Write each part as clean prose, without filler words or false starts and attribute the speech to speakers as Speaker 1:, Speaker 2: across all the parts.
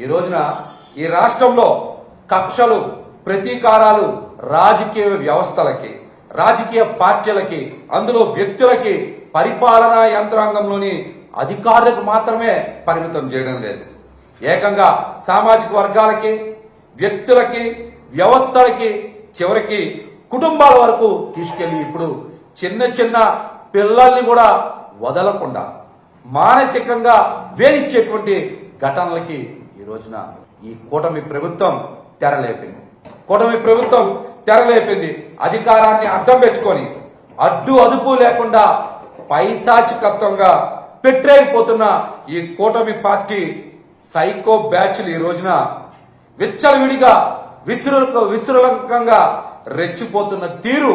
Speaker 1: ఈ రోజున ఈ రాష్ట్రంలో కక్షలు, ప్రతీకారాలు రాజకీయ వ్యవస్థలకి, రాజకీయ పార్టీలకి, అందులో వ్యక్తులకి, పరిపాలనా యంత్రాంగంలోని అధికారులకు మాత్రమే పరిమితం చేయడం లేదు. ఏకంగా సామాజిక వర్గాలకి, వ్యక్తులకి, వ్యవస్థలకి, చివరికి కుటుంబాల వరకు తీసుకెళ్లి ఇప్పుడు చిన్న చిన్న పిల్లల్ని కూడా వదలకుండా మానసికంగా వేధించేటువంటి ఘటనలకి ఈ రోజున ఈ కూటమి ప్రభుత్వం తెరలేపింది. అధికారాన్ని అడ్డం పెట్టుకొని అడ్డు అదుపు లేకుండా పైశాచికత్వంగా పెట్టేయిపోతున్న ఈ కూటమి పార్టీ సైకో బ్యాచ్లు ఈ రోజున విచ్చలవిడిగా విచృలంకంగా రెచ్చిపోతున్న తీరు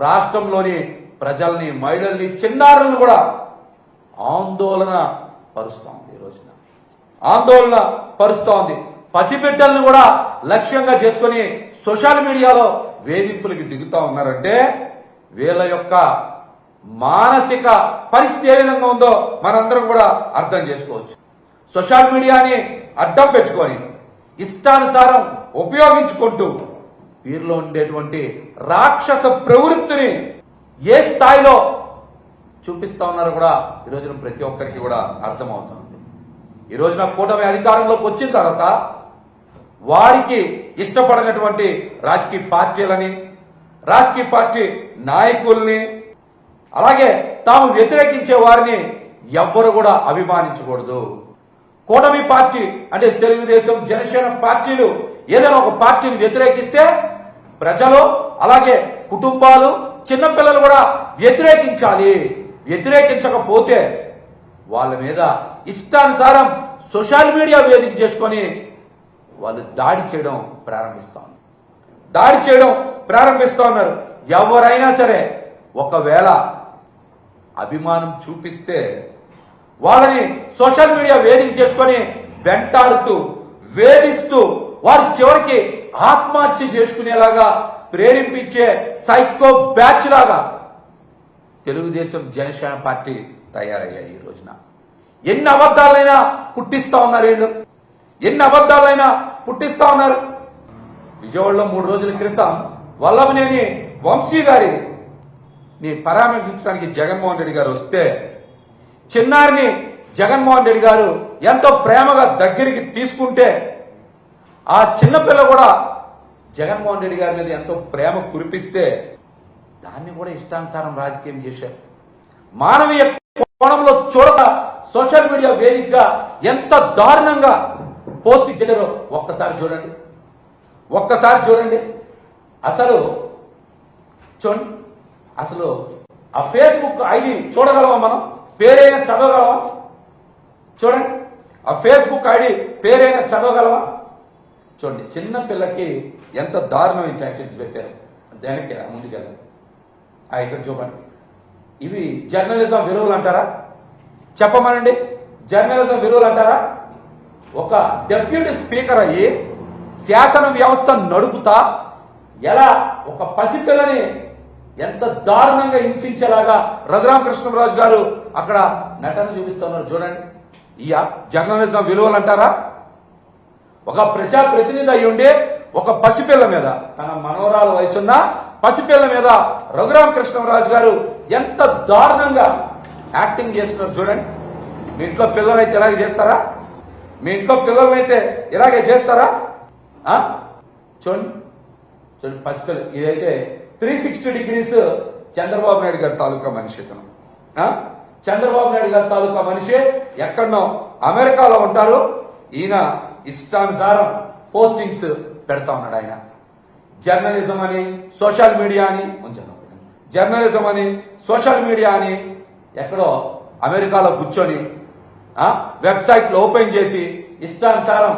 Speaker 1: రాష్ట్రంలోని ప్రజల్ని, మహిళల్ని, చిన్నారులను కూడా ఆందోళన పరుస్తోంది. ఈ రోజున ఆందోళన పరుస్తోంది. పసిబిడ్డల్ని కూడా లక్ష్యంగా చేసుకుని సోషల్ మీడియాలో వేధింపులకి దిగుతా ఉన్నారంటే వీళ్ళ యొక్క మానసిక పరిస్థితి ఏ విధంగా ఉందో మనందరం కూడా అర్థం చేసుకోవచ్చు. సోషల్ మీడియాని అడ్డం పెట్టుకొని ఇష్టానుసారం ఉపయోగించుకుంటూ వీరిలో ఉండేటువంటి రాక్షస ప్రవృత్తిని ఏ స్థాయిలో చూపిస్తా ఉన్నారో కూడా ఈ రోజున ప్రతి ఒక్కరికి కూడా అర్థమవుతుంది. ఈ రోజున కూటమి అధికారంలోకి వచ్చిన తర్వాత వారికి ఇష్టపడినటువంటి రాజకీయ పార్టీలని, రాజకీయ పార్టీ నాయకుల్ని, అలాగే తాము వ్యతిరేకించే వారిని ఎవ్వరు కూడా అభిమానించకూడదు. కూటమి పార్టీ అంటే తెలుగుదేశం, జనసేన పార్టీలు ఏదైనా ఒక పార్టీని వ్యతిరేకిస్తే ప్రజలు, అలాగే కుటుంబాలు, చిన్నపిల్లలు కూడా వ్యతిరేకించాలి. వ్యతిరేకించకపోతే వాళ్ళ మీద ఇష్టానుసారం సోషల్ మీడియా వేదిక చేసుకొని వాళ్ళు దాడి చేయడం ప్రారంభిస్తా ఉన్నారు. ఎవరైనా సరే ఒకవేళ అభిమానం చూపిస్తే వాళ్ళని సోషల్ మీడియా వేదిక చేసుకొని వెంటాడుతూ, వేధిస్తూ, వారు చివరికి ఆత్మహత్య చేసుకునేలాగా ప్రేరేపించే సైకో బ్యాచ్ లాగా తెలుగుదేశం, జనసేన పార్టీ తయారయ్యాయి. ఈ రోజున ఎన్ని అబద్ధాలైనా పుట్టిస్తా ఉన్నారు వీళ్ళు, విజయవాడలో 3 రోజుల క్రితం వల్లభనేని వంశీ గారిని పరామర్శించడానికి జగన్మోహన్ రెడ్డి గారు వస్తే చిన్నారిని జగన్మోహన్ రెడ్డి గారు ఎంతో ప్రేమగా దగ్గరికి తీసుకుంటే ఆ చిన్నపిల్ల కూడా జగన్మోహన్ రెడ్డి గారి మీద ఎంతో ప్రేమ కురిపిస్తే దాన్ని కూడా ఇష్టానుసారం రాజకీయం చేశారు. మానవీయ కోణంలో చూడక సోషల్ మీడియా వేదికగా ఎంత దారుణంగా పోస్ట్ చేశారో ఒక్కసారి చూడండి. అసలు ఆ ఫేస్బుక్ ఐడి చూడగలమా? మనం పేరైనా చదవగలమా? చూడండి, ఆ ఫేస్బుక్ ఐడి పేరైనా చదవగలమా? చూడండి, చిన్న పిల్లకి ఎంత దారుణమైన టైటిల్స్ పెట్టారు. దానికి ముందుకెళ్ళండి. ఇక్కడ చూడండి, ఇవి జర్నలిజం విలువలు అంటారా? చెప్పమనండి, జర్నలిజం విలువలు అంటారా? ఒక డెప్యూటీ స్పీకర్ అయ్యి శాసన వ్యవస్థ నడుపుతా ఎలా ఒక పసిపిల్లని ఎంత దారుణంగా హింసించేలాగా రఘురామకృష్ణరాజు గారు అక్కడ నటన చూపిస్తున్నారు. చూడండి, ఈ జర్నలిజం విలువలు అంటారా? ఒక ప్రజాప్రతినిధి అయి ఉండి ఒక పసిపిల్ల మీద, తన మనోరాల వయసున్న పసిపిల్ల మీద రఘురామకృష్ణరాజు గారు ఎంత దారుణంగా యాక్టింగ్ చేస్తున్నారు. చూడండి, మీ ఇంట్లో పిల్లలైతే ఇలాగే చేస్తారా? చూడండి, పసిపిల్ల. ఇదైతే 360 degrees చంద్రబాబు నాయుడు గారి తాలూకా మనిషి. చంద్రబాబు నాయుడు గారి తాలూకా మనిషి ఎక్కడనో అమెరికాలో ఉంటారు. ఈయన ఇష్టానుసారం పోస్టింగ్స్ పెడతా ఉన్నాడు. ఆయన జర్నలిజం అని, సోషల్ మీడియా అని ఎక్కడో అమెరికాలో కూర్చొని వెబ్సైట్లు ఓపెన్ చేసి ఇష్టానుసారం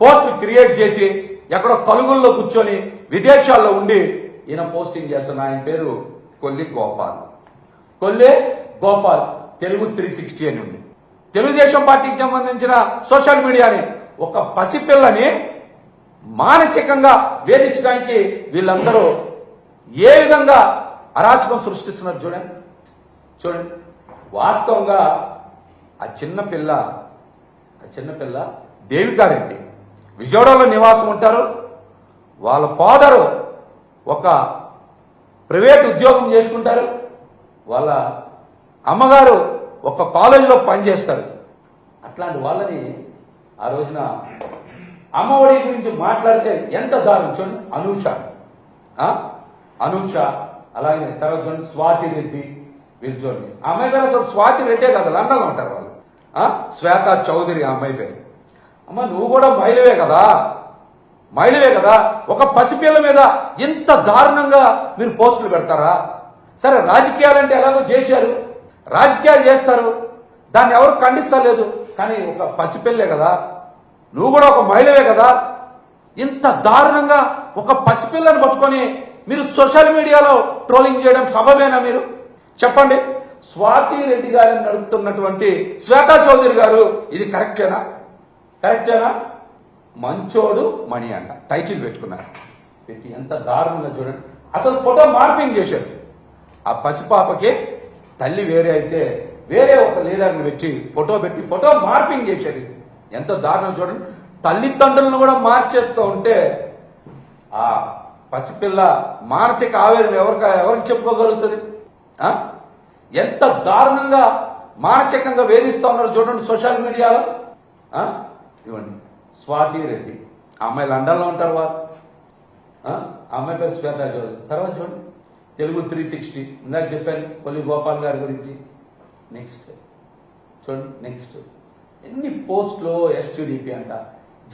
Speaker 1: పోస్ట్ క్రియేట్ చేసి ఎక్కడో కలుగుల్లో కూర్చొని విదేశాల్లో ఉండి ఈయన పోస్టింగ్ చేస్తున్న ఆయన పేరు కొల్లి గోపాల్. తెలుగు 360 అని ఉంది. తెలుగుదేశం పార్టీకి సంబంధించిన సోషల్ మీడియాని ఒక పసిపిల్లని మానసికంగా వేధించడానికి వీళ్ళందరూ ఏ విధంగా అరాచకం సృష్టిస్తున్నారు చూడండి. వాస్తవంగా ఆ చిన్న పిల్ల దేవికారెడ్డి విజయవాడలో నివాసం ఉంటారు. వాళ్ళ ఫాదరు ఒక ప్రైవేట్ ఉద్యోగం చేసుకుంటారు. వాళ్ళ అమ్మగారు ఒక కాలేజీలో పనిచేస్తారు. అట్లాంటి వాళ్ళని ఆ రోజున అమ్మఒడి గురించి మాట్లాడితే ఎంత దారుణం చూడండి. అనూష అలాగే తర్వాత చూడండి స్వాతి రెడ్డి, వీళ్ళు చూడండి. ఆ అమ్మాయి పేరు అసలు స్వాతి రెడ్డే కదా, లండన్లో ఉంటారు వాళ్ళు. శ్వేత చౌదరి ఆ అమ్మాయి పేరు. అమ్మ నువ్వు కూడా మహిళవే కదా, ఒక పసిపిల్ల మీద ఇంత దారుణంగా మీరు పోస్టులు పెడతారా? సరే రాజకీయాలంటే ఎలాగో చేశారు, రాజకీయాలు చేస్తారు, దాన్ని ఎవరు ఖండిస్తలేదు. కానీ ఒక పసిపిల్లే కదా, నువ్వు కూడా ఒక మహిళవే కదా, ఇంత దారుణంగా ఒక పసిపిల్లని పట్టుకొని మీరు సోషల్ మీడియాలో ట్రోలింగ్ చేయడం సబబేనా? మీరు చెప్పండి. స్వాతి రెడ్డి గారిని నడుపుతున్నటువంటి శ్వేతా చౌదరి గారు ఇది కరెక్టేనా? మంచోడు మణి అంట టైటిల్ పెట్టుకున్నారు. పెట్టి ఎంత దారుణంగా చూడండి. అసలు ఫోటో మార్పింగ్ చేశారు. ఆ పసిపాపకి తల్లి వేరే అయితే వేరే ఒక లీడర్ని పెట్టి ఫోటో మార్పింగ్ చేశారు. ఎంత దారుణం చూడండి. తల్లిదండ్రులను కూడా మార్చేస్తూ ఉంటే ఆ పసిపిల్ల మానసిక ఆవేదన ఎవరికి చెప్పుకోగలుగుతుంది? ఎంత దారుణంగా మానసికంగా వేధిస్తూ ఉన్నారు చూడండి సోషల్ మీడియాలో. ఇవ్వండి స్వాతి రెడ్డి, ఆ అమ్మాయి లండన్లో ఉంటారు. వారు అమ్మాయి పేరు శ్వేత చౌదరి. తర్వాత చూడండి తెలుగు 360 ఇందాక చెప్పాను కొల్లి గోపాల్ గారి గురించి. నెక్స్ట్ చూడండి, నెక్స్ట్ ఎన్ని పోస్టులు ఎస్టీడీపీ అంట.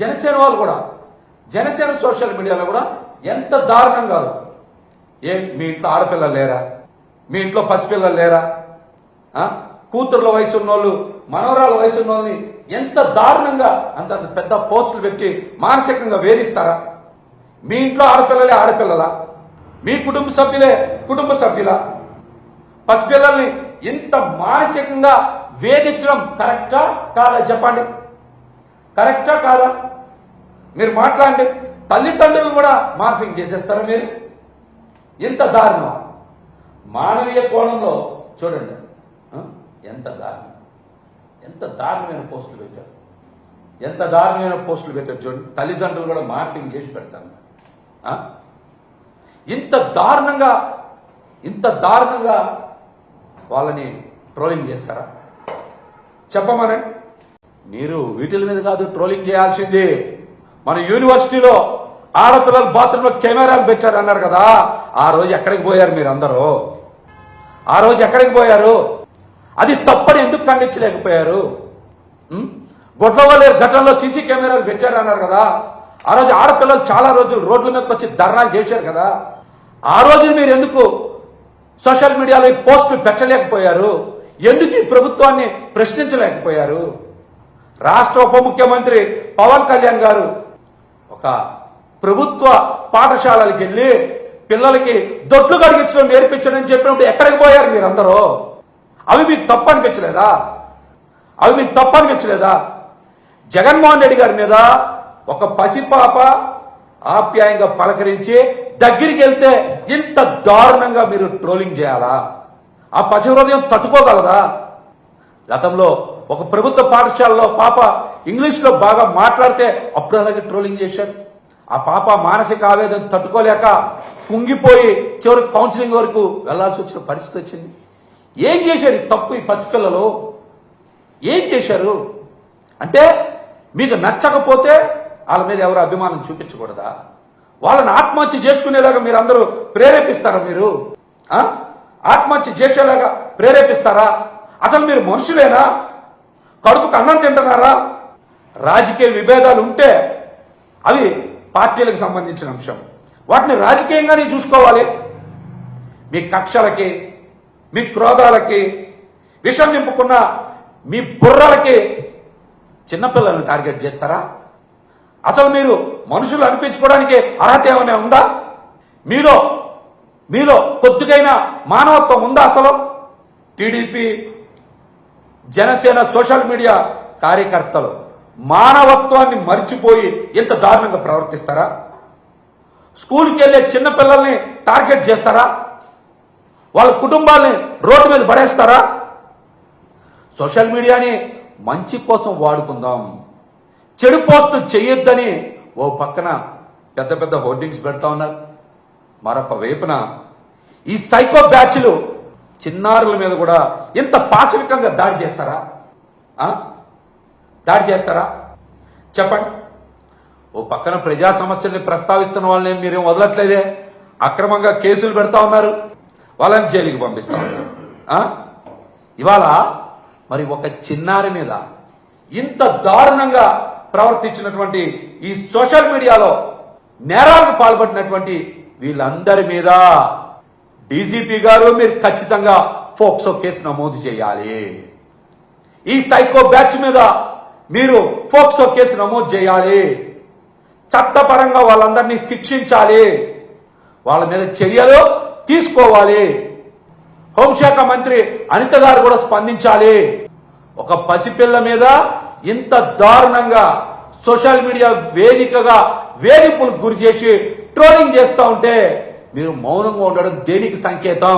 Speaker 1: జనసేన వాళ్ళు కూడా, జనసేన సోషల్ మీడియాలో కూడా ఎంత దారుణంగా మీ ఇంట్లో ఆడపిల్లలు లేరా? మీ ఇంట్లో పసిపిల్లలు లేరా? కూతుర్ల వయసు ఉన్నోళ్ళు, మనవరాల వయసు ఉన్నోళ్ళని ఎంత దారుణంగా అంత పెద్ద పోస్టులు పెట్టి మానసికంగా వేధిస్తారా? మీ ఇంట్లో ఆడపిల్లలా? మీ కుటుంబ సభ్యులా? పసిపిల్లల్ని ఇంత మానసికంగా వేధించడం కరెక్టా కాదా చెప్పండి? కరెక్టా కాదా? మీరు మాట్లాడండి. తల్లిదండ్రులు కూడా మార్ఫింగ్ చేసేస్తారా మీరు? ఇంత దారుణం. మానవీయ కోణంలో చూడండి ఎంత దారుణమైన పోస్టులు పెట్టారు. చూడండి తల్లిదండ్రులు కూడా మార్ఫింగ్ చేసి పెడతారు. ఇంత దారుణంగా వాళ్ళని ట్రోలింగ్ చేస్తారా? చెప్పమనండి. మీరు వీటిల మీద కాదు ట్రోలింగ్ చేయాల్సింది. మన యూనివర్సిటీలో ఆడపిల్లల బాత్రూంలో కెమెరాలు పెట్టారు అన్నారు కదా, ఆ రోజు ఎక్కడికి పోయారు మీరందరూ? అది తప్పని ఎందుకు ఖండించలేకపోయారు? గొడ్లవల్లేరు ఘటనలో సీసీ కెమెరాలు పెట్టారు అన్నారు కదా, ఆ రోజు ఆడపిల్లలు చాలా రోజులు రోడ్ల మీదకి వచ్చి ధర్నాలు చేశారు కదా, ఆ రోజు మీరు ఎందుకు సోషల్ మీడియాలో ఈ పోస్టులు పెట్టలేకపోయారు? ఎందుకు ఈ ప్రభుత్వాన్ని ప్రశ్నించలేకపోయారు? రాష్ట్ర ఉప ముఖ్యమంత్రి పవన్ కళ్యాణ్ గారు ఒక ప్రభుత్వ పాఠశాలలకు వెళ్ళి పిల్లలకి దొడ్లు కడిగించడం నేర్పించడం చెప్పినప్పుడు ఎక్కడికి పోయారు మీరందరూ? అవి మీకు తప్పు అనిపించలేదా? జగన్మోహన్ రెడ్డి గారి మీద ఒక పసిపాప ఆప్యాయంగా పలకరించి దగ్గరికి వెళ్తే ఇంత దారుణంగా మీరు ట్రోలింగ్ చేయాలా? ఆ పసి హృదయం తట్టుకోగలదా? గతంలో ఒక ప్రభుత్వ పాఠశాలలో పాప ఇంగ్లీష్లో బాగా మాట్లాడితే అప్పుడు అలాగే ట్రోలింగ్ చేశారు. ఆ పాప మానసిక ఆవేదన తట్టుకోలేక కుంగిపోయి చివరికి కౌన్సిలింగ్ వరకు వెళ్లాల్సి వచ్చిన పరిస్థితి వచ్చింది. ఏం చేశారు తప్పు ఈ పసిపిల్లలు? ఏం చేశారు? అంటే మీకు నచ్చకపోతే వాళ్ళ మీద ఎవరు అభిమానం చూపించకూడదా? వాళ్ళని ఆత్మహత్య చేసుకునేలాగా మీరు అందరూ ప్రేరేపిస్తారా? మీరు ఆత్మహత్య చేసేలాగా ప్రేరేపిస్తారా? అసలు మీరు మనుషులేనా? కడుపుకు అన్నం తింటున్నారా? రాజకీయ విభేదాలు ఉంటే అవి పార్టీలకు సంబంధించిన అంశం, వాటిని రాజకీయంగానే చూసుకోవాలి. మీ కక్షలకి, మీ క్రోధాలకి, విషం నింపుకున్న మీ బుర్రలకి చిన్నపిల్లలను టార్గెట్ చేస్తారా? అసలు మీరు మనుషులు అనిపించుకోవడానికి అర్హత ఏమైనా ఉందా? మీలో కొద్దిగైనా మానవత్వం ఉందా? అసలు టీడీపీ జనసేన సోషల్ మీడియా కార్యకర్తలు మానవత్వాన్ని మరిచిపోయి ఇంత దారుణంగా ప్రవర్తిస్తారా? స్కూల్కి వెళ్ళే చిన్నపిల్లల్ని టార్గెట్ చేస్తారా? వాళ్ళ కుటుంబాల్ని రోడ్డు మీద పడేస్తారా? సోషల్ మీడియాని మంచి కోసం వాడుకుందాం. చెడు పోస్టు చేయొద్దని ఓ పక్కన పెద్ద పెద్ద హోర్డింగ్స్ పెడతా ఉన్నారు. మరొక వైపున ఈ సైకో బ్యాచ్లు చిన్నారుల మీద కూడా ఇంత పాశవికంగా దాడి చేస్తారా? దాడి చేస్తారా చెప్పండి. ఓ పక్కన ప్రజా సమస్యల్ని ప్రస్తావిస్తున్న వాళ్ళని మీరేం వదలట్లేదే, అక్రమంగా కేసులు పెడతా ఉన్నారు, వాళ్ళని జైలుకి పంపిస్తా ఉన్నారు. ఇవాళ మరి ఒక చిన్నారి మీద ఇంత దారుణంగా ప్రవర్తించినటువంటి ఈ సోషల్ మీడియాలో నేరాలకు పాల్పడినటువంటి వీళ్ళందరి మీద డీజీపీ గారు మీరు ఖచ్చితంగా ఫోక్సో కేసు నమోదు చేయాలి. ఈ సైకో బ్యాచ్ మీద మీరు ఫోక్సో కేసు నమోదు చేయాలి. చట్టపరంగా వాళ్ళందరినీ శిక్షించాలి. వాళ్ళ మీద చర్యలు తీసుకోవాలి. హోంశాఖ మంత్రి అనిత గారు కూడా స్పందించాలి. ఒక పసిపిల్ల మీద ఇంత దారుణంగా సోషల్ మీడియా వేదికగా వేధింపులకు గురి చేసి ట్రోలింగ్ చేస్తూ ఉంటే మీరు మౌనంగా ఉండడం దేనికి సంకేతం?